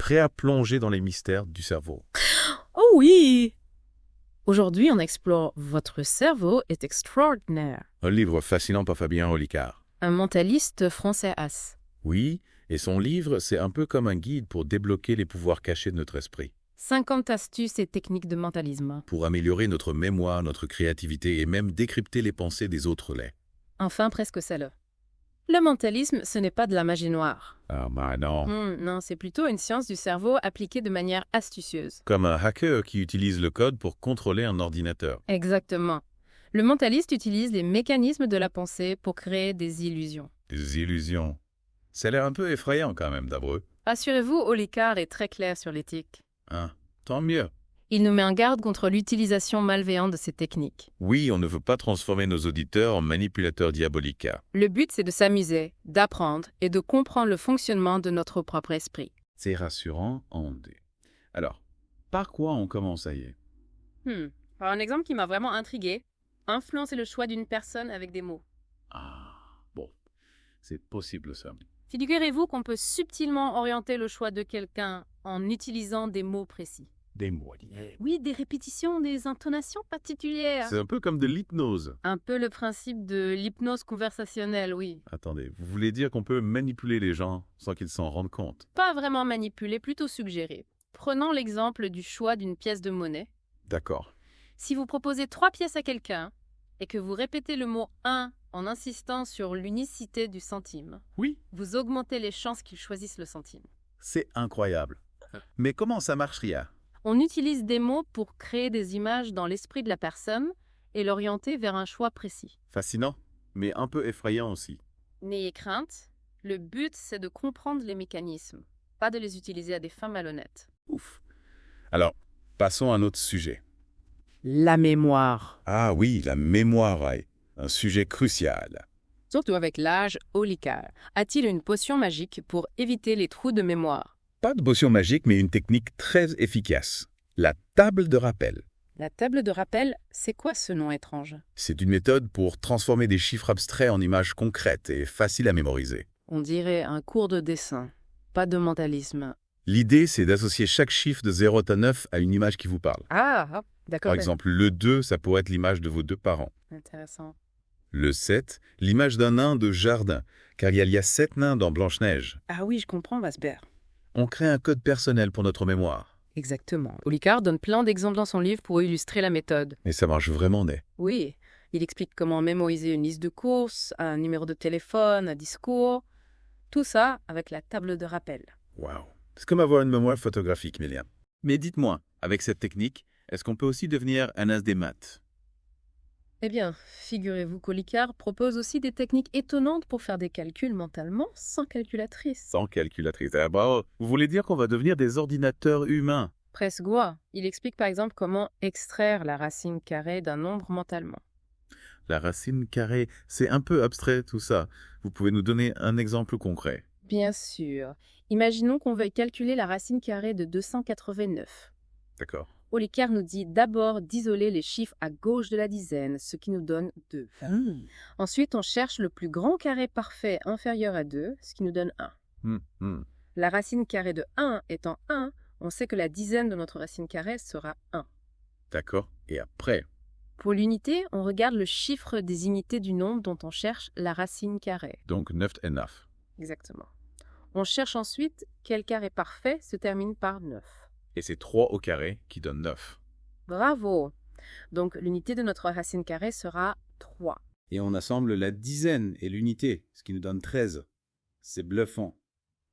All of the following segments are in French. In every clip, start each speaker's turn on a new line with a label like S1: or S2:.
S1: prêt à plonger dans les mystères du cerveau.
S2: Oh oui! Aujourd'hui, on explore Votre cerveau est extraordinaire.
S1: Un livre fascinant par Fabien Olicard.
S2: Un mentaliste français as.
S1: Oui, et son livre, c'est un peu comme un guide pour débloquer les pouvoirs cachés de notre esprit,
S2: 50 astuces et techniques de mentalisme.
S1: pour améliorer notre mémoire, notre créativité et même décrypter les pensées des autres laits.
S2: Enfin, presque celle-là. Le mentalisme, ce n'est pas de la magie noire.
S1: Ah, bah non.
S2: Non, c'est plutôt une science du cerveau appliquée de manière astucieuse.
S1: Comme un hacker qui utilise le code pour contrôler un ordinateur.
S2: Exactement. Le mentaliste utilise les mécanismes de la pensée pour créer des illusions.
S1: Des illusions. Ça a l'air un peu effrayant quand même, Dabreux.
S2: Rassurez-vous, Olicard est très clair sur l'éthique.
S1: Hein, tant mieux.
S2: Il nous met en garde contre l'utilisation malveillante de ces techniques.
S1: Oui, on ne veut pas transformer nos auditeurs en manipulateurs diaboliques.
S2: Le but, c'est de s'amuser, d'apprendre et de comprendre le fonctionnement de notre propre esprit.
S1: C'est rassurant en deux. Alors, par quoi on commence à y est?
S2: Alors un exemple qui m'a vraiment intrigué. Influencer le choix d'une personne avec des mots.
S1: Ah, bon, c'est possible ça.
S2: Figurez-vous qu'on peut subtilement orienter le choix de quelqu'un en utilisant des mots précis.
S1: Des mots.
S2: Oui, des répétitions, des intonations particulières.
S1: C'est un peu comme de l'hypnose.
S2: Un peu le principe de l'hypnose conversationnelle, oui.
S1: Attendez, vous voulez dire qu'on peut manipuler les gens sans qu'ils s'en rendent compte?
S2: Pas vraiment manipuler, plutôt suggérer. Prenons l'exemple du choix d'une pièce de monnaie.
S1: D'accord.
S2: Si vous proposez 3 pièces à quelqu'un et que vous répétez le mot 1 en insistant sur l'unicité du centime,
S1: Oui,
S2: vous augmentez les chances qu'il choisisse le centime.
S1: c'est incroyable. Mais comment ça marcherait?
S2: On utilise des mots pour créer des images dans l'esprit de la personne et l'orienter vers un choix précis.
S1: Fascinant, mais un peu effrayant aussi.
S2: N'ayez crainte, le but c'est de comprendre les mécanismes, pas de les utiliser à des fins malhonnêtes.
S1: Ouf. Alors, passons à un autre sujet.
S2: La mémoire.
S1: Ah oui, la mémoire est un sujet crucial.
S2: Surtout avec l'âge, Olicard a-t-il une potion magique pour éviter les trous de mémoire?
S1: Pas de potion magique, mais une technique très efficace. La table de rappel.
S2: La table de rappel, c'est quoi ce nom étrange?
S1: C'est une méthode pour transformer des chiffres abstraits en images concrètes et faciles à mémoriser.
S2: On dirait un cours de dessin, pas de mentalisme.
S1: L'idée, c'est d'associer chaque chiffre de 0 à 9 à une image qui vous parle.
S2: Ah, d'accord.
S1: Par exemple, le 2, ça pourrait être l'image de vos deux parents.
S2: Intéressant.
S1: Le 7, l'image d'un nain de jardin, car il y a 7 nains dans Blanche-Neige.
S2: Ah oui, je comprends, Vasper.
S1: On crée un code personnel pour notre mémoire.
S2: Exactement. Olicard donne plein d'exemples dans son livre pour illustrer la méthode.
S1: Et ça marche vraiment, né.
S2: Oui, il explique comment mémoriser une liste de courses, un numéro de téléphone, un discours. Tout ça avec la table de rappel.
S1: Waouh. C'est comme avoir une mémoire photographique, Myriam. Mais dites-moi, avec cette technique, est-ce qu'on peut aussi devenir un as des maths?
S2: Eh bien, figurez-vous qu'Olicard propose aussi des techniques étonnantes pour faire des calculs mentalement sans calculatrice.
S1: Sans calculatrice. Ah, bravo. Vous voulez dire qu'on va devenir des ordinateurs humains?
S2: Presque quoi. Il explique par exemple comment extraire la racine carrée d'un nombre mentalement.
S1: La racine carrée, c'est un peu abstrait tout ça. Vous pouvez nous donner un exemple concret?
S2: Bien sûr. Imaginons qu'on veuille calculer la racine carrée de 289.
S1: D'accord.
S2: Olicard nous dit d'abord d'isoler les chiffres à gauche de la dizaine, ce qui nous donne 2. Ensuite, on cherche le plus grand carré parfait inférieur à 2, ce qui nous donne 1. La racine carrée de 1 étant 1, on sait que la dizaine de notre racine carrée sera 1.
S1: D'accord. Et après?
S2: Pour l'unité, on regarde le chiffre des unités du nombre dont on cherche la racine carrée.
S1: Donc 9 et 9.
S2: Exactement. On cherche ensuite quel carré parfait se termine par 9.
S1: Et c'est 3 au carré qui donne 9.
S2: Bravo! Donc l'unité de notre racine carrée sera 3.
S1: Et on assemble la dizaine et l'unité, ce qui nous donne 13. C'est bluffant.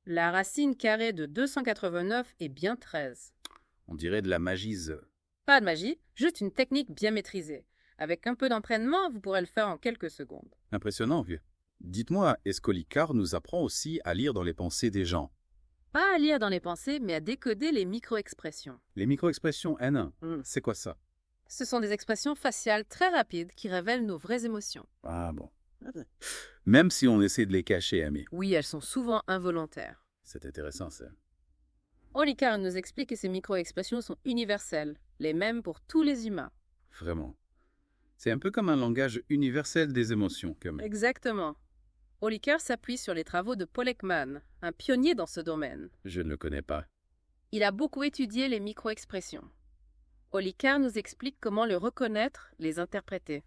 S2: La racine carrée de 289 est bien 13.
S1: On dirait de la magie.
S2: Pas de magie, juste une technique bien maîtrisée. Avec un peu d'entraînement, vous pourrez le faire en quelques secondes.
S1: Impressionnant, vieux. Dites-moi, est-ce qu'Olicard nous apprend aussi à lire dans les pensées des gens?
S2: Pas à lire dans les pensées, mais à décoder les micro-expressions.
S1: Les micro-expressions N1, c'est quoi ça?
S2: Ce sont des expressions faciales très rapides qui révèlent nos vraies émotions.
S1: Ah bon. Même si on essaie de les cacher, ami.
S2: Oui, elles sont souvent involontaires.
S1: C'est intéressant, ça.
S2: Olicard nous explique que ces micro-expressions sont universelles, les mêmes pour tous les humains.
S1: Vraiment. C'est un peu comme un langage universel des émotions, quand même.
S2: Exactement. Olicard s'appuie sur les travaux de Paul Ekman, un pionnier dans ce domaine.
S1: Je ne le connais pas.
S2: Il a beaucoup étudié les micro-expressions. Olikar nous explique comment les reconnaître, les interpréter.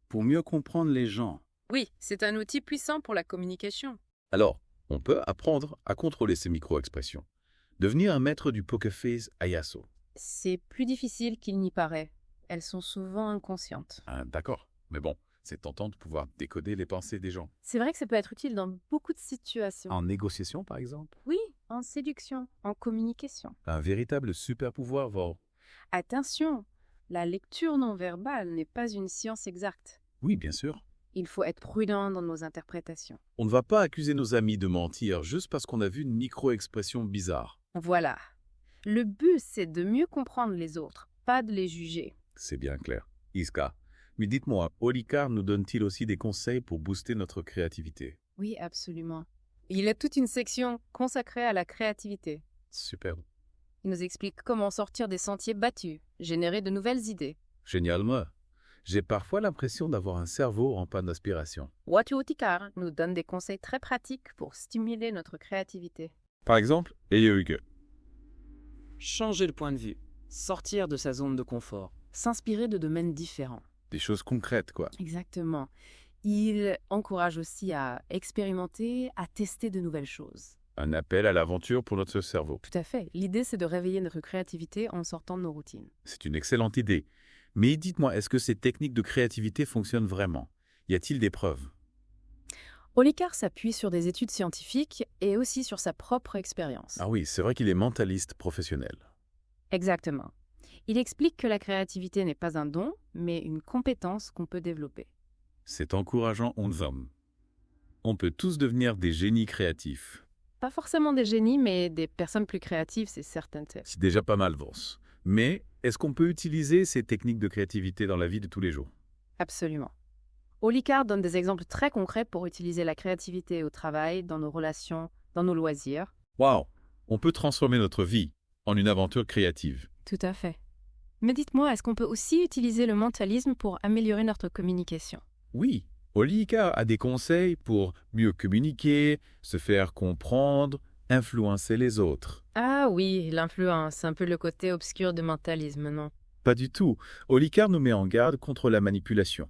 S1: Pour mieux comprendre les gens.
S2: Oui, c'est un outil puissant pour la communication.
S1: Alors, on peut apprendre à contrôler ces micro-expressions. Devenir un maître du poker face ISO.
S2: C'est plus difficile qu'il n'y paraît. Elles sont souvent inconscientes.
S1: Ah, d'accord, mais bon, c'est tentant de pouvoir décoder les pensées des gens.
S2: C'est vrai que ça peut être utile dans beaucoup de situations.
S1: En négociation, par exemple.
S2: Oui, en séduction, en communication.
S1: Un véritable super pouvoir, Val.
S2: Attention, la lecture non verbale n'est pas une science exacte.
S1: Oui, bien sûr.
S2: Il faut être prudent dans nos interprétations.
S1: On ne va pas accuser nos amis de mentir juste parce qu'on a vu une micro-expression bizarre.
S2: Voilà. Le but, c'est de mieux comprendre les autres, pas de les juger.
S1: C'est bien clair. Iska, mais dites-moi, Olikar nous donne-t-il aussi des conseils pour booster notre créativité?
S2: Oui, absolument. Il y a toute une section consacrée à la créativité.
S1: Super.
S2: Il nous explique comment sortir des sentiers battus, générer de nouvelles idées.
S1: Génialement. J'ai parfois l'impression d'avoir un cerveau en panne d'aspiration.
S2: Watu Olikar nous donne des conseils très pratiques pour stimuler notre créativité.
S1: Par exemple, Eyeuge.
S3: Changer de point de vue, sortir de sa zone de confort, s'inspirer de domaines différents.
S1: Des choses concrètes, quoi.
S2: Exactement. Il encourage aussi à expérimenter, à tester de nouvelles choses.
S1: Un appel à l'aventure pour notre cerveau.
S2: Tout à fait. L'idée, c'est de réveiller notre créativité en sortant de nos routines.
S1: C'est une excellente idée. Mais dites-moi, est-ce que ces techniques de créativité fonctionnent vraiment? Y a-t-il des preuves?
S2: Olikar s'appuie sur des études scientifiques et aussi sur sa propre expérience.
S1: Ah oui, c'est vrai qu'il est mentaliste professionnel.
S2: Exactement. Il explique que la créativité n'est pas un don, mais une compétence qu'on peut développer.
S1: C'est encourageant, on peut tous devenir des génies créatifs.
S2: Pas forcément des génies, mais des personnes plus créatives, c'est certain.
S1: C'est déjà pas mal, Vance. Mais est-ce qu'on peut utiliser ces techniques de créativité dans la vie de tous les jours?
S2: Absolument. Olikar donne des exemples très concrets pour utiliser la créativité au travail, dans nos relations, dans nos loisirs.
S1: Waouh! On peut transformer notre vie en une aventure créative.
S2: Tout à fait. Mais dites-moi, est-ce qu'on peut aussi utiliser le mentalisme pour améliorer notre communication?
S1: Oui, Olikar a des conseils pour mieux communiquer, se faire comprendre, influencer les autres.
S2: Ah oui, l'influence, un peu le côté obscur du mentalisme, non?
S1: Pas du tout. Olikar nous met en garde contre la manipulation.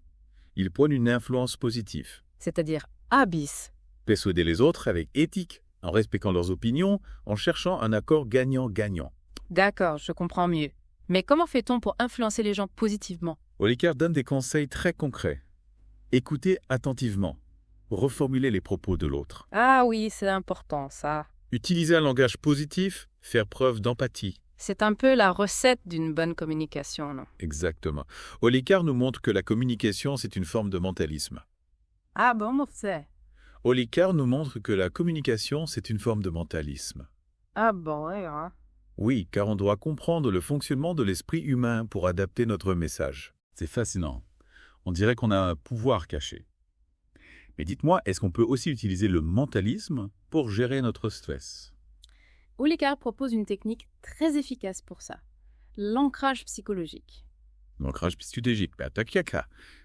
S1: Il prône une influence positive.
S2: C'est-à-dire abyss.
S1: Persuader les autres avec éthique, en respectant leurs opinions, en cherchant un accord gagnant-gagnant.
S2: D'accord, je comprends mieux. Mais comment fait-on pour influencer les gens positivement?
S1: Olikar donne des conseils très concrets. Écoutez attentivement. Reformuler les propos de l'autre.
S2: Ah oui, c'est important, ça.
S1: Utiliser un langage positif, faire preuve d'empathie.
S2: C'est un peu la recette d'une bonne communication, non?
S1: Exactement. Olikar nous montre que la communication, c'est une forme de mentalisme.
S2: Ah bon, c'est.
S1: Olikar nous montre que la communication, c'est une forme de mentalisme.
S2: Ah bon, ouais, hein?
S1: Oui, car on doit comprendre le fonctionnement de l'esprit humain pour adapter notre message. C'est fascinant. On dirait qu'on a un pouvoir caché. Mais dites-moi, est-ce qu'on peut aussi utiliser le mentalisme pour gérer notre stress?
S2: Olikar propose une technique très efficace pour ça. L'ancrage psychologique.
S1: L'ancrage psychologique,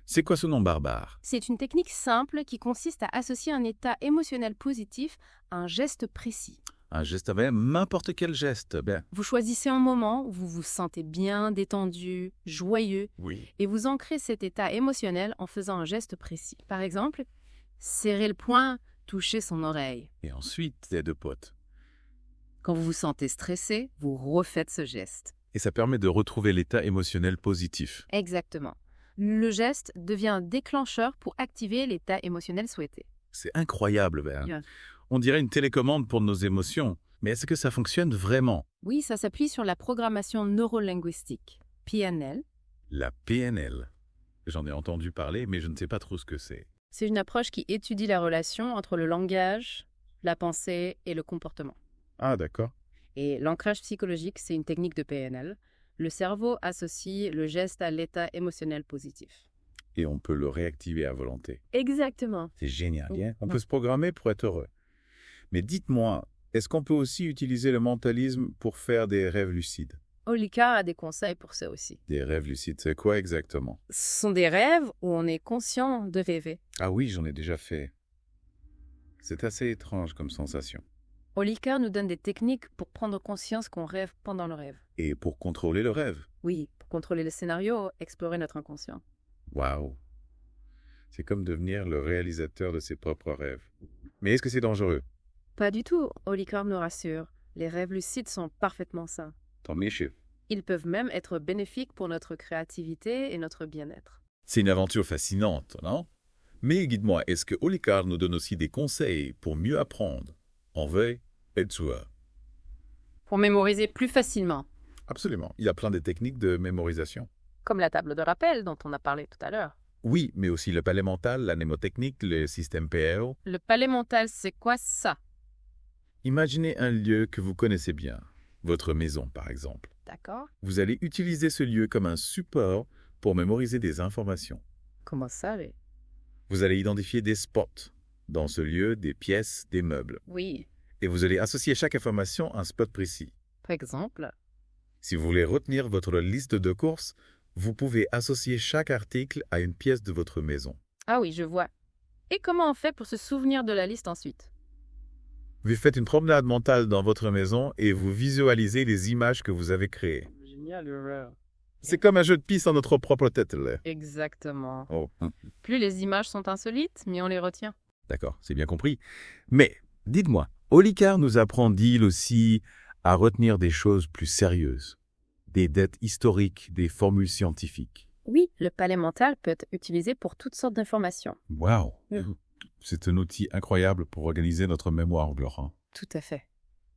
S1: c'est quoi ce nom barbare?
S2: C'est une technique simple qui consiste à associer un état émotionnel positif à un geste précis.
S1: Un geste avec n'importe quel geste.
S2: Vous choisissez un moment où vous vous sentez bien, détendu, joyeux,
S1: Oui.
S2: et vous ancrez cet état émotionnel en faisant un geste précis. Par exemple, serrer le poing, toucher son oreille.
S1: Et ensuite, les deux potes.
S2: Quand vous vous sentez stressé, vous refaites ce geste.
S1: Et ça permet de retrouver l'état émotionnel positif.
S2: Exactement. Le geste devient un déclencheur pour activer l'état émotionnel souhaité.
S1: C'est incroyable,
S2: Bien.
S1: On dirait une télécommande pour nos émotions. Mais est-ce que ça fonctionne vraiment?
S2: Oui, ça s'appuie sur la programmation neurolinguistique, PNL.
S1: La PNL. J'en ai entendu parler, mais je ne sais pas trop ce que c'est.
S2: C'est une approche qui étudie la relation entre le langage, la pensée et le comportement.
S1: Ah, d'accord.
S2: Et l'ancrage psychologique, c'est une technique de PNL. Le cerveau associe le geste à l'état émotionnel positif.
S1: Et on peut le réactiver à volonté.
S2: Exactement.
S1: C'est génial, hein? On peut se programmer pour être heureux. Mais dites-moi, est-ce qu'on peut aussi utiliser le mentalisme pour faire des rêves lucides?
S2: Olikar a des conseils pour ça aussi.
S1: Des rêves lucides, c'est quoi exactement?
S2: Ce sont des rêves où on est conscient de rêver.
S1: Ah oui, j'en ai déjà fait. C'est assez étrange comme sensation.
S2: Olikar nous donne des techniques pour prendre conscience qu'on rêve pendant le rêve.
S1: Et pour contrôler le rêve.
S2: Oui, pour contrôler le scénario, explorer notre inconscient.
S1: Waouh! C'est comme devenir le réalisateur de ses propres rêves. Mais est-ce que c'est dangereux?
S2: Pas du tout, Olikar nous rassure. Les rêves lucides sont parfaitement sains.
S1: Tant mieux.
S2: Ils peuvent même être bénéfiques pour notre créativité et notre bien-être.
S1: C'est une aventure fascinante, non? Mais guide-moi, est-ce que Olikar nous donne aussi des conseils pour mieux apprendre? En veille et de soi.
S2: Pour mémoriser plus facilement.
S1: Absolument. Il y a plein de techniques de mémorisation.
S2: Comme la table de rappel dont on a parlé tout à l'heure.
S1: Oui, mais aussi le palais mental, la mnémotechnique, le système PL.
S2: Le palais mental, c'est quoi ça?
S1: Imaginez un lieu que vous connaissez bien. Votre maison, par exemple.
S2: D'accord.
S1: Vous allez utiliser ce lieu comme un support pour mémoriser des informations.
S2: Comment ça, les...
S1: Vous allez identifier des spots dans ce lieu, des pièces, des meubles.
S2: Oui.
S1: Et vous allez associer chaque information à un spot précis.
S2: Par exemple?
S1: Si vous voulez retenir votre liste de courses, vous pouvez associer chaque article à une pièce de votre maison.
S2: Ah oui, je vois. Et comment on fait pour se souvenir de la liste ensuite?
S1: Vous faites une promenade mentale dans votre maison et vous visualisez les images que vous avez créées.
S3: Génial,
S1: C'est comme un jeu de piste dans notre propre tête, là.
S2: Exactement.
S1: Oh,
S2: Plus les images sont insolites, mieux on les retient.
S1: d'accord, c'est bien compris. Mais, dites-moi, Olikar nous apprend, dit-il aussi, à retenir des choses plus sérieuses, des dates historiques, des formules scientifiques.
S2: Oui, le palais mental peut être utilisé pour toutes sortes d'informations.
S1: Waouh! C'est un outil incroyable pour organiser notre mémoire, Laurent.
S2: Tout à fait.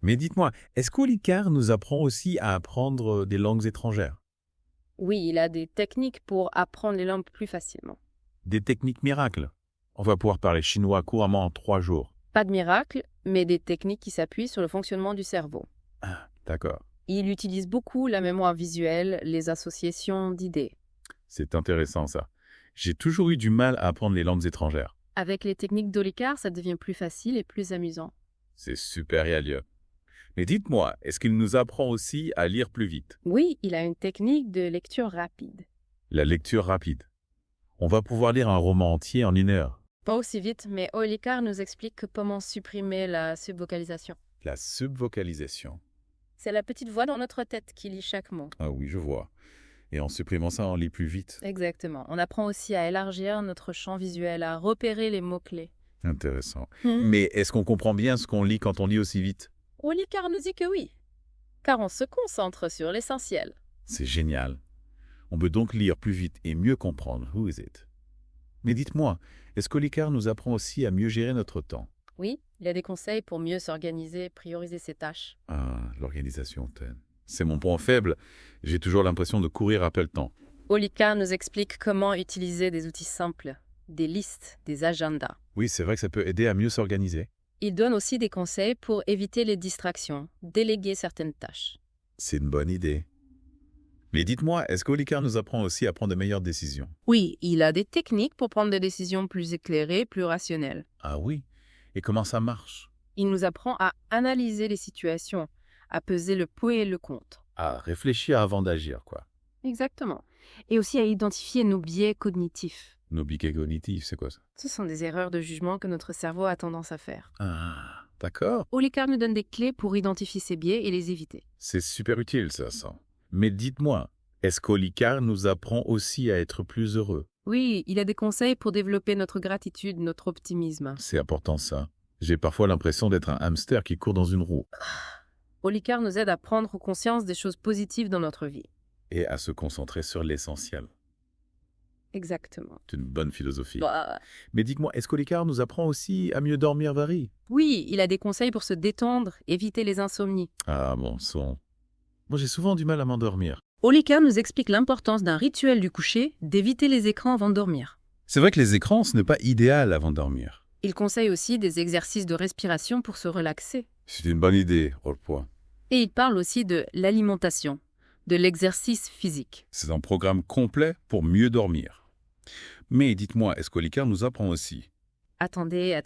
S1: Mais dites-moi, est-ce qu'Olikar nous apprend aussi à apprendre des langues étrangères?
S2: Oui, il a des techniques pour apprendre les langues plus facilement.
S1: Des techniques miracles? On va pouvoir parler chinois couramment en 3 jours.
S2: Pas de miracle, mais des techniques qui s'appuient sur le fonctionnement du cerveau.
S1: Ah, d'accord.
S2: Il utilise beaucoup la mémoire visuelle, les associations d'idées.
S1: C'est intéressant, ça. J'ai toujours eu du mal à apprendre les langues étrangères.
S2: Avec les techniques d'Olikar, ça devient plus facile et plus amusant.
S1: C'est super réalieux. Mais dites-moi, est-ce qu'il nous apprend aussi à lire plus vite?
S2: Oui, il a une technique de lecture rapide.
S1: La lecture rapide. On va pouvoir lire un roman entier en 1 heure.
S2: Pas aussi vite, mais Olikar nous explique comment supprimer la subvocalisation.
S1: La subvocalisation.
S2: C'est la petite voix dans notre tête qui lit chaque mot.
S1: Ah oui, je vois. Et en supprimant ça, on lit plus vite.
S2: Exactement. On apprend aussi à élargir notre champ visuel, à repérer les mots-clés.
S1: Intéressant. Mais est-ce qu'on comprend bien ce qu'on lit quand on lit aussi vite?
S2: Olikar nous dit que oui, car on se concentre sur l'essentiel.
S1: C'est génial. On peut donc lire plus vite et mieux comprendre Who is it? Mais dites-moi, est-ce qu'Olikar nous apprend aussi à mieux gérer notre temps?
S2: Oui, il a des conseils pour mieux s'organiser, prioriser ses tâches.
S1: Ah, l'organisation, c'est mon point faible. J'ai toujours l'impression de courir après le temps.
S2: Olikar nous explique comment utiliser des outils simples, des listes, des agendas.
S1: Oui, c'est vrai que ça peut aider à mieux s'organiser.
S2: Il donne aussi des conseils pour éviter les distractions, déléguer certaines tâches.
S1: C'est une bonne idée. Mais dites-moi, est-ce qu'Olikar nous apprend aussi à prendre de meilleures décisions?
S2: Oui, il a des techniques pour prendre des décisions plus éclairées, plus rationnelles.
S1: Ah oui? Et comment ça marche?
S2: Il nous apprend à analyser les situations, à peser le pour et le contre.
S1: À réfléchir avant d'agir, quoi.
S2: Exactement. Et aussi à identifier nos biais cognitifs.
S1: Nos biais cognitifs, c'est quoi ça?
S2: Ce sont des erreurs de jugement que notre cerveau a tendance à faire.
S1: Ah, d'accord.
S2: Olikar nous donne des clés pour identifier ces biais et les éviter.
S1: C'est super utile, ça. Mais dites-moi, est-ce qu'Olikar nous apprend aussi à être plus heureux?
S2: Oui, il a des conseils pour développer notre gratitude, notre optimisme.
S1: C'est important, ça. J'ai parfois l'impression d'être un hamster qui court dans une roue.
S2: Olikar nous aide à prendre conscience des choses positives dans notre vie.
S1: Et à se concentrer sur l'essentiel.
S2: Exactement.
S1: C'est une bonne philosophie.
S2: Bah.
S1: Mais dites-moi, est-ce qu'Olikar nous apprend aussi à mieux dormir, Vari?
S2: Oui, il a des conseils pour se détendre, éviter les insomnies.
S1: Ah bon sang. Moi, j'ai souvent du mal à m'endormir.
S2: Olikar nous explique l'importance d'un rituel du coucher, d'éviter les écrans avant de dormir.
S1: C'est vrai que les écrans, ce n'est pas idéal avant de dormir.
S2: Il conseille aussi des exercices de respiration pour se relaxer.
S1: C'est une bonne idée, Rolpois.
S2: Et il parle aussi de l'alimentation, de l'exercice physique.
S1: C'est un programme complet pour mieux dormir. Mais dites-moi, est-ce qu'Olikar nous apprend aussi?
S2: Attendez.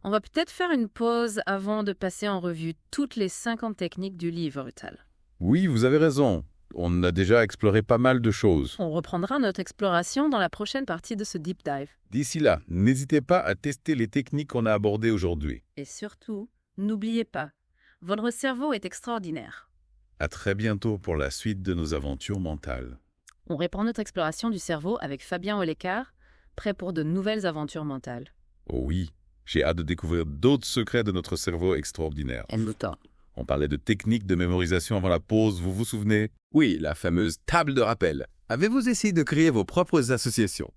S2: On va peut-être faire une pause avant de passer en revue toutes les 50 techniques du livre Utal.
S1: Oui, vous avez raison. On a déjà exploré pas mal de choses.
S2: On reprendra notre exploration dans la prochaine partie de ce deep dive.
S1: D'ici là, n'hésitez pas à tester les techniques qu'on a abordées aujourd'hui.
S2: Et surtout, N'oubliez pas, votre cerveau est extraordinaire.
S1: À très bientôt pour la suite de nos aventures mentales.
S2: On reprend notre exploration du cerveau avec Fabien Olécart, prêt pour de nouvelles aventures mentales.
S1: Oh oui, j'ai hâte de découvrir d'autres secrets de notre cerveau extraordinaire. On parlait de techniques de mémorisation avant la pause, vous vous souvenez?
S4: Oui, la fameuse table de rappel. Avez-vous essayé de créer vos propres associations?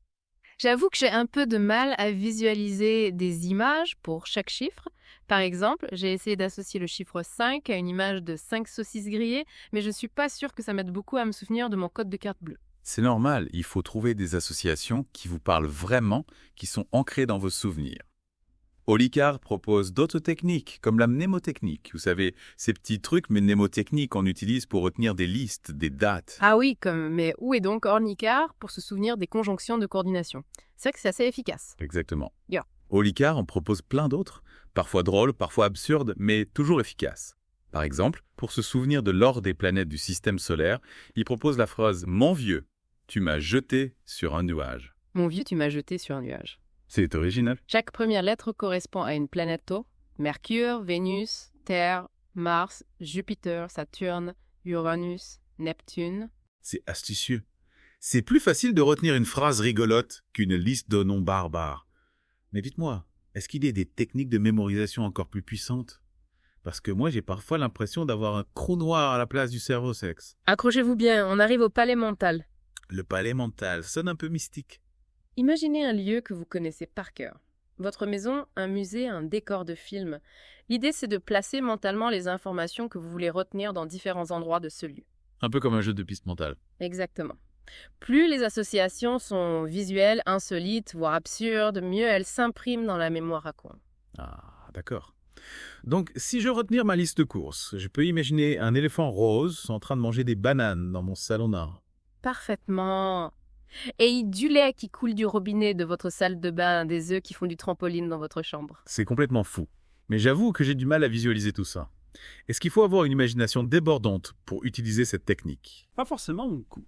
S2: J'avoue que j'ai un peu de mal à visualiser des images pour chaque chiffre. Par exemple, j'ai essayé d'associer le chiffre 5 à une image de 5 saucisses grillées, mais je ne suis pas sûre que ça m'aide beaucoup à me souvenir de mon code de carte bleue.
S1: C'est normal, il faut trouver des associations qui vous parlent vraiment, qui sont ancrées dans vos souvenirs. Olicard propose d'autres techniques, comme la mnémotechnique. Vous savez, ces petits trucs mnémotechniques qu'on utilise pour retenir des listes, des dates.
S2: Ah oui, mais où est donc Ornicard pour se souvenir des conjonctions de coordination? C'est vrai que c'est assez efficace.
S1: Exactement.
S2: Yeah.
S1: Olicard en propose plein d'autres, parfois drôles, parfois absurdes, mais toujours efficaces. Par exemple, pour se souvenir de l'ordre des planètes du système solaire, il propose la phrase « Mon vieux, tu m'as jeté sur un nuage ».
S2: Mon vieux, tu m'as jeté sur un nuage.
S1: C'est original.
S2: Chaque première lettre correspond à une planète eau. Mercure, Vénus, Terre, Mars, Jupiter, Saturne, Uranus, Neptune.
S1: C'est astucieux. C'est plus facile de retenir une phrase rigolote qu'une liste de noms barbares. Mais dites-moi, est-ce qu'il y a des techniques de mémorisation encore plus puissantes? Parce que moi, j'ai parfois l'impression d'avoir un trou noir à la place du cerveau sexe.
S2: Accrochez-vous bien, on arrive au palais mental.
S1: Le palais mental sonne un peu mystique.
S2: Imaginez un lieu que vous connaissez par cœur. Votre maison, un musée, un décor de film. L'idée, c'est de placer mentalement les informations que vous voulez retenir dans différents endroits de ce lieu.
S1: Un peu comme un jeu de piste mentale.
S2: Exactement. Plus les associations sont visuelles, insolites, voire absurdes, mieux elles s'impriment dans la mémoire à coin.
S1: Ah, d'accord. Donc, si je veux retenir ma liste de courses, je peux imaginer un éléphant rose en train de manger des bananes dans mon salon nord.
S2: Parfaitement. Et du lait qui coule du robinet de votre salle de bain, des œufs qui font du trampoline dans votre chambre.
S1: C'est complètement fou. Mais j'avoue que j'ai du mal à visualiser tout ça. Est-ce qu'il faut avoir une imagination débordante pour utiliser cette technique?
S5: Pas forcément, mon coup.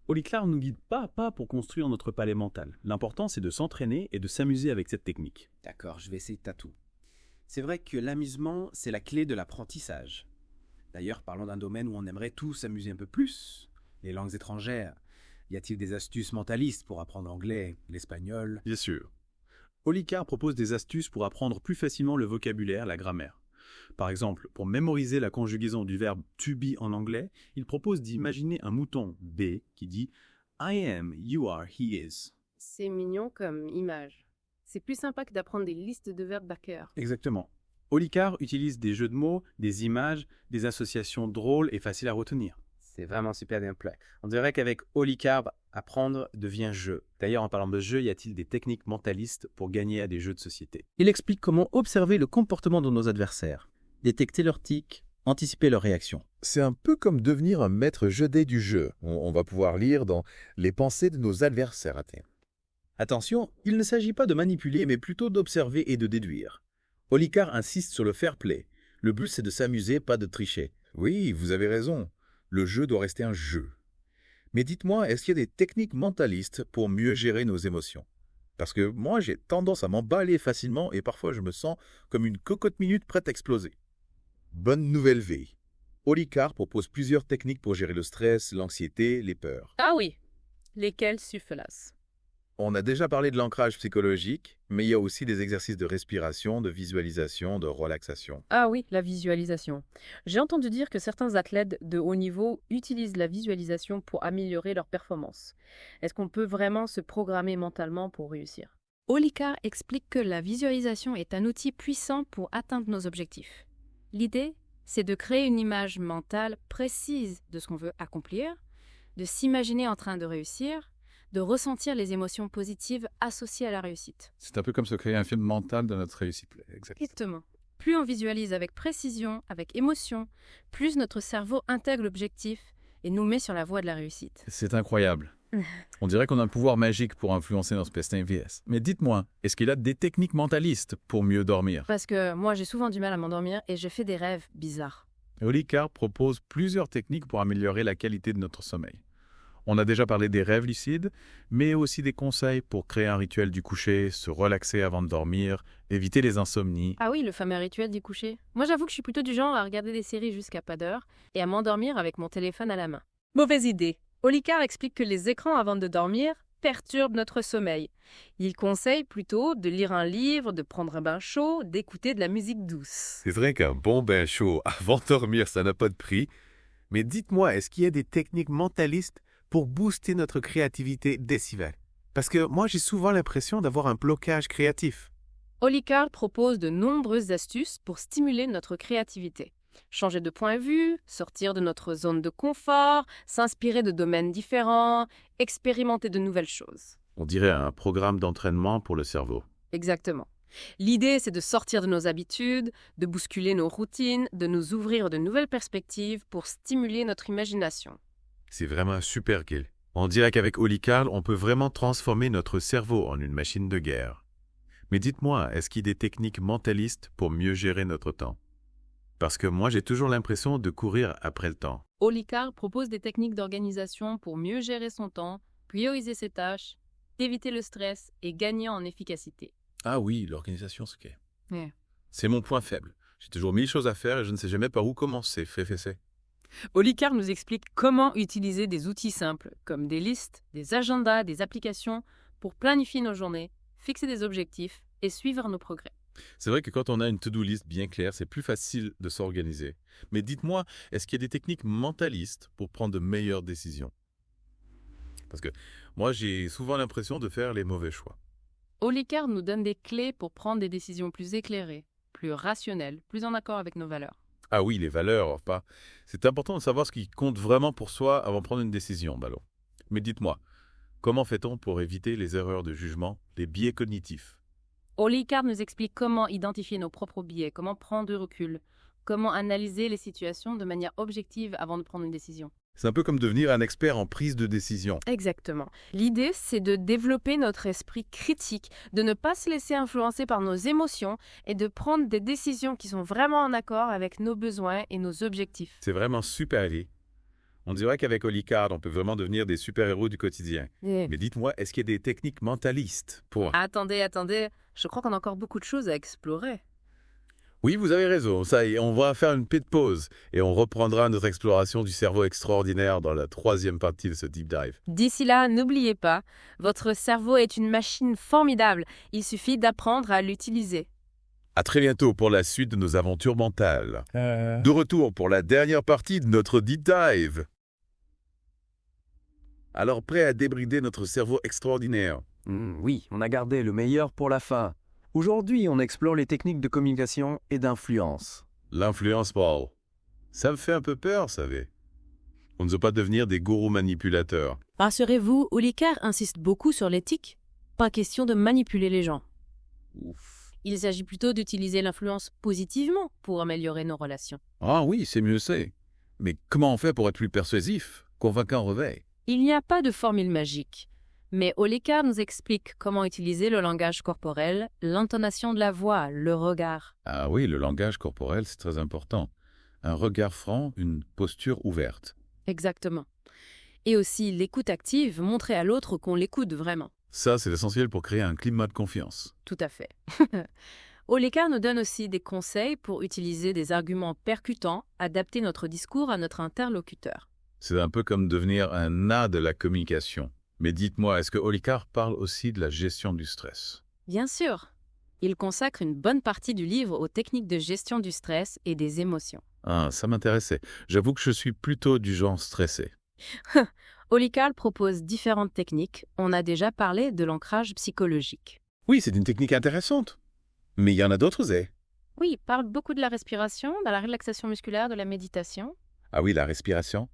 S5: Olicard nous guide pas à pas pour construire notre palais mental. L'important, c'est de s'entraîner et de s'amuser avec cette technique.
S6: D'accord, je vais essayer de tatou. C'est vrai que l'amusement, c'est la clé de l'apprentissage. D'ailleurs, parlons d'un domaine où on aimerait tous s'amuser un peu plus. Les langues étrangères. Y a-t-il des astuces mentalistes pour apprendre l'anglais, l'espagnol?
S1: Bien sûr.
S5: Olicard propose des astuces pour apprendre plus facilement le vocabulaire, la grammaire. Par exemple, pour mémoriser la conjugaison du verbe to be en anglais, il propose d'imaginer un mouton B qui dit « I am, you are, he is ».
S2: C'est mignon comme image. C'est plus sympa que d'apprendre des listes de verbes par cœur.
S5: Exactement. Olicard utilise des jeux de mots, des images, des associations drôles et faciles à retenir.
S6: C'est vraiment super bien fait. On dirait qu'avec Olicard, apprendre devient jeu. D'ailleurs, en parlant de jeu, y a-t-il des techniques mentalistes pour gagner à des jeux de société?
S7: Il explique comment observer le comportement de nos adversaires, détecter leurs tics, anticiper leurs réactions.
S4: C'est un peu comme devenir un maître jeu-dé du jeu. On va pouvoir lire dans les pensées de nos adversaires.
S7: Attention, il ne s'agit pas de manipuler, mais plutôt d'observer et de déduire. Olicard insiste sur le fair play. Le but, c'est de s'amuser, pas de tricher.
S4: Oui, vous avez raison. Le jeu doit rester un jeu. Mais dites-moi, est-ce qu'il y a des techniques mentalistes pour mieux gérer nos émotions? Parce que moi, j'ai tendance à m'emballer facilement et parfois je me sens comme une cocotte minute prête à exploser. Bonne nouvelle V. Olicard propose plusieurs techniques pour gérer le stress, l'anxiété, les peurs.
S2: Ah oui, lesquels suffelassent.
S4: On a déjà parlé de l'ancrage psychologique, mais il y a aussi des exercices de respiration, de visualisation, de relaxation.
S2: Ah oui, la visualisation. J'ai entendu dire que certains athlètes de haut niveau utilisent la visualisation pour améliorer leur performance. Est-ce qu'on peut vraiment se programmer mentalement pour réussir? Olicard explique que la visualisation est un outil puissant pour atteindre nos objectifs. L'idée, c'est de créer une image mentale précise de ce qu'on veut accomplir, de s'imaginer en train de réussir, de ressentir les émotions positives associées à la réussite.
S1: C'est un peu comme se créer un film mental de notre réussite.
S2: Exactement. Plus on visualise avec précision, avec émotion, plus notre cerveau intègre l'objectif et nous met sur la voie de la réussite.
S1: C'est incroyable. On dirait qu'on a un pouvoir magique pour influencer notre destin VS. Mais dites-moi, est-ce qu'il y a des techniques mentalistes pour mieux dormir?
S2: Parce que moi, j'ai souvent du mal à m'endormir et je fais des rêves bizarres.
S1: Olicard propose plusieurs techniques pour améliorer la qualité de notre sommeil. On a déjà parlé des rêves lucides, mais aussi des conseils pour créer un rituel du coucher, se relaxer avant de dormir, éviter les insomnies.
S2: Ah oui, le fameux rituel du coucher. Moi, j'avoue que je suis plutôt du genre à regarder des séries jusqu'à pas d'heure et à m'endormir avec mon téléphone à la main. Mauvaise idée. Olicard explique que les écrans avant de dormir perturbent notre sommeil. Il conseille plutôt de lire un livre, de prendre un bain chaud, d'écouter de la musique douce.
S4: C'est vrai qu'un bon bain chaud avant de dormir, ça n'a pas de prix. Mais dites-moi, est-ce qu'il y a des techniques mentalistes pour booster notre créativité décibelle? Parce que moi, j'ai souvent l'impression d'avoir un blocage créatif.
S2: Olicard propose de nombreuses astuces pour stimuler notre créativité. Changer de point de vue, sortir de notre zone de confort, s'inspirer de domaines différents, expérimenter de nouvelles choses.
S1: On dirait un programme d'entraînement pour le cerveau.
S2: Exactement. L'idée, c'est de sortir de nos habitudes, de bousculer nos routines, de nous ouvrir de nouvelles perspectives pour stimuler notre imagination.
S1: C'est vraiment un super kill. On dirait qu'avec Olicard, on peut vraiment transformer notre cerveau en une machine de guerre. Mais dites-moi, est-ce qu'il y a des techniques mentalistes pour mieux gérer notre temps? Parce que moi, j'ai toujours l'impression de courir après le temps.
S2: Olicard propose des techniques d'organisation pour mieux gérer son temps, prioriser ses tâches, éviter le stress et gagner en efficacité.
S1: Ah oui, l'organisation, c'est OK.
S2: Ouais.
S1: C'est mon point faible. J'ai toujours mille choses à faire et je ne sais jamais par où commencer. Fais.
S2: Olicard nous explique comment utiliser des outils simples, comme des listes, des agendas, des applications, pour planifier nos journées, fixer des objectifs et suivre nos progrès.
S1: C'est vrai que quand on a une to-do list bien claire, c'est plus facile de s'organiser. Mais dites-moi, est-ce qu'il y a des techniques mentalistes pour prendre de meilleures décisions? Parce que moi, j'ai souvent l'impression de faire les mauvais choix.
S2: Olicard nous donne des clés pour prendre des décisions plus éclairées, plus rationnelles, plus en accord avec nos valeurs.
S1: Ah oui, les valeurs, pas. C'est important de savoir ce qui compte vraiment pour soi avant de prendre une décision, Ballon. Mais dites-moi, comment fait-on pour éviter les erreurs de jugement, les biais cognitifs?
S2: Olicard nous explique comment identifier nos propres biais, comment prendre du recul, comment analyser les situations de manière objective avant de prendre une décision.
S1: C'est un peu comme devenir un expert en prise de décision.
S2: Exactement. L'idée, c'est de développer notre esprit critique, de ne pas se laisser influencer par nos émotions et de prendre des décisions qui sont vraiment en accord avec nos besoins et nos objectifs.
S1: C'est vraiment super idée. On dirait qu'avec Olicard, on peut vraiment devenir des super-héros du quotidien. Mais dites-moi, est-ce qu'il y a des techniques mentalistes pour...
S2: Attendez, je crois qu'on a encore beaucoup de choses à explorer.
S1: Oui, vous avez raison. Ça y est, on va faire une petite pause et on reprendra notre exploration du cerveau extraordinaire dans la 3e partie de ce deep dive.
S2: D'ici là, n'oubliez pas, votre cerveau est une machine formidable. Il suffit d'apprendre à l'utiliser.
S1: À très bientôt pour la suite de nos aventures mentales. De retour pour la dernière partie de notre deep dive. Alors, prêt à débrider notre cerveau extraordinaire?
S8: Oui, on a gardé le meilleur pour la fin. Aujourd'hui, on explore les techniques de communication et d'influence.
S1: L'influence, Paul. Ça me fait un peu peur, savez. On ne veut pas devenir des gourous manipulateurs.
S9: Rassurez-vous, Olicard insiste beaucoup sur l'éthique. Pas question de manipuler les gens. Il s'agit plutôt d'utiliser l'influence positivement pour améliorer nos relations.
S1: Ah oui, c'est mieux c'est. Mais comment on fait pour être plus persuasif, convaincant au réveil?
S2: Il n'y a pas de formule magique. Mais Olicard nous explique comment utiliser le langage corporel, l'intonation de la voix, le regard.
S1: Ah oui, le langage corporel, c'est très important. Un regard franc, une posture ouverte.
S2: Exactement. Et aussi l'écoute active, montrer à l'autre qu'on l'écoute vraiment.
S1: Ça, c'est l'essentiel pour créer un climat de confiance.
S2: Tout à fait. Olicard nous donne aussi des conseils pour utiliser des arguments percutants, adapter notre discours à notre interlocuteur.
S1: C'est un peu comme devenir un art de la communication. Mais dites-moi, est-ce que Olicard parle aussi de la gestion du stress?
S2: Bien sûr. Il consacre une bonne partie du livre aux techniques de gestion du stress et des émotions.
S1: Ah, ça m'intéressait. J'avoue que je suis plutôt du genre stressé.
S2: Olicard propose différentes techniques. On a déjà parlé de l'ancrage psychologique.
S4: Oui, c'est une technique intéressante. Mais il y en a d'autres,
S2: Oui, il parle beaucoup de la respiration, de la relaxation musculaire, de la méditation.
S4: Ah oui, la respiration.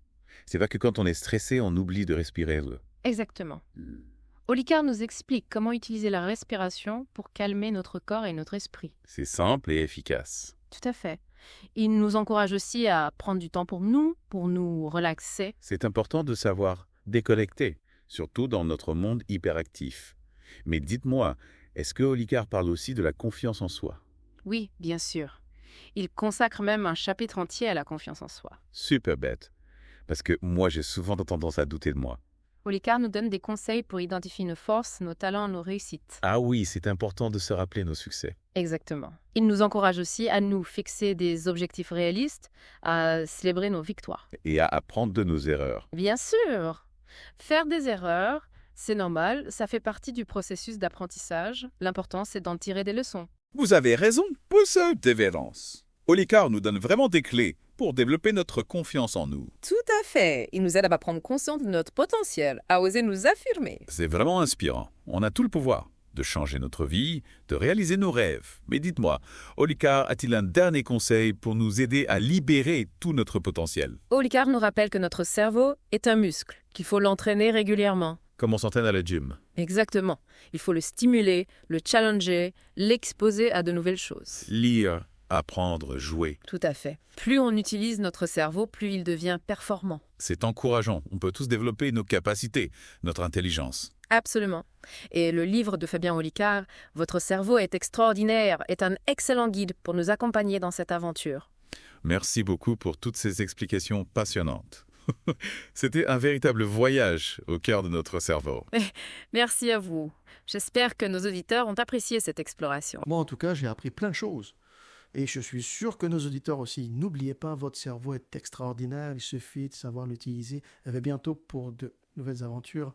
S4: C'est vrai que quand on est stressé, on oublie de respirer.
S2: Exactement. Olicard nous explique comment utiliser la respiration pour calmer notre corps et notre esprit.
S4: C'est simple et efficace.
S2: Tout à fait. Il nous encourage aussi à prendre du temps pour nous relaxer.
S4: C'est important de savoir déconnecter, surtout dans notre monde hyperactif. Mais dites-moi, est-ce que Olicard parle aussi de la confiance en soi?
S2: Oui, bien sûr. Il consacre même un chapitre entier à la confiance en soi.
S4: Super bête. Parce que moi, j'ai souvent tendance à douter de moi.
S2: Olicard nous donne des conseils pour identifier nos forces, nos talents, nos réussites.
S4: Ah oui, c'est important de se rappeler nos succès.
S2: Exactement. Il nous encourage aussi à nous fixer des objectifs réalistes, à célébrer nos victoires.
S4: Et à apprendre de nos erreurs.
S2: Bien sûr! Faire des erreurs, c'est normal, ça fait partie du processus d'apprentissage. L'important, c'est d'en tirer des leçons.
S1: Vous avez raison, persévérance. Olicard nous donne vraiment des clés pour développer notre confiance en nous.
S10: Tout à fait. Il nous aide à prendre conscience de notre potentiel, à oser nous affirmer.
S1: C'est vraiment inspirant. On a tout le pouvoir de changer notre vie, de réaliser nos rêves. Mais dites-moi, Olicard a-t-il un dernier conseil pour nous aider à libérer tout notre potentiel?
S2: Olicard nous rappelle que notre cerveau est un muscle, qu'il faut l'entraîner régulièrement.
S4: Comme on s'entraîne à la gym.
S2: Exactement. Il faut le stimuler, le challenger, l'exposer à de nouvelles choses.
S4: Lire, apprendre, jouer.
S2: Tout à fait. Plus on utilise notre cerveau, plus il devient performant.
S4: C'est encourageant. On peut tous développer nos capacités, notre intelligence.
S2: Absolument. Et le livre de Fabien Olicard, « Votre cerveau est extraordinaire », est un excellent guide pour nous accompagner dans cette aventure.
S4: Merci beaucoup pour toutes ces explications passionnantes. C'était un véritable voyage au cœur de notre cerveau.
S2: Merci à vous. J'espère que nos auditeurs ont apprécié cette exploration.
S11: Moi, en tout cas, j'ai appris plein de choses. Et je suis sûr que nos auditeurs aussi. N'oubliez pas, votre cerveau est extraordinaire. Il suffit de savoir l'utiliser. Et à bientôt pour de nouvelles aventures.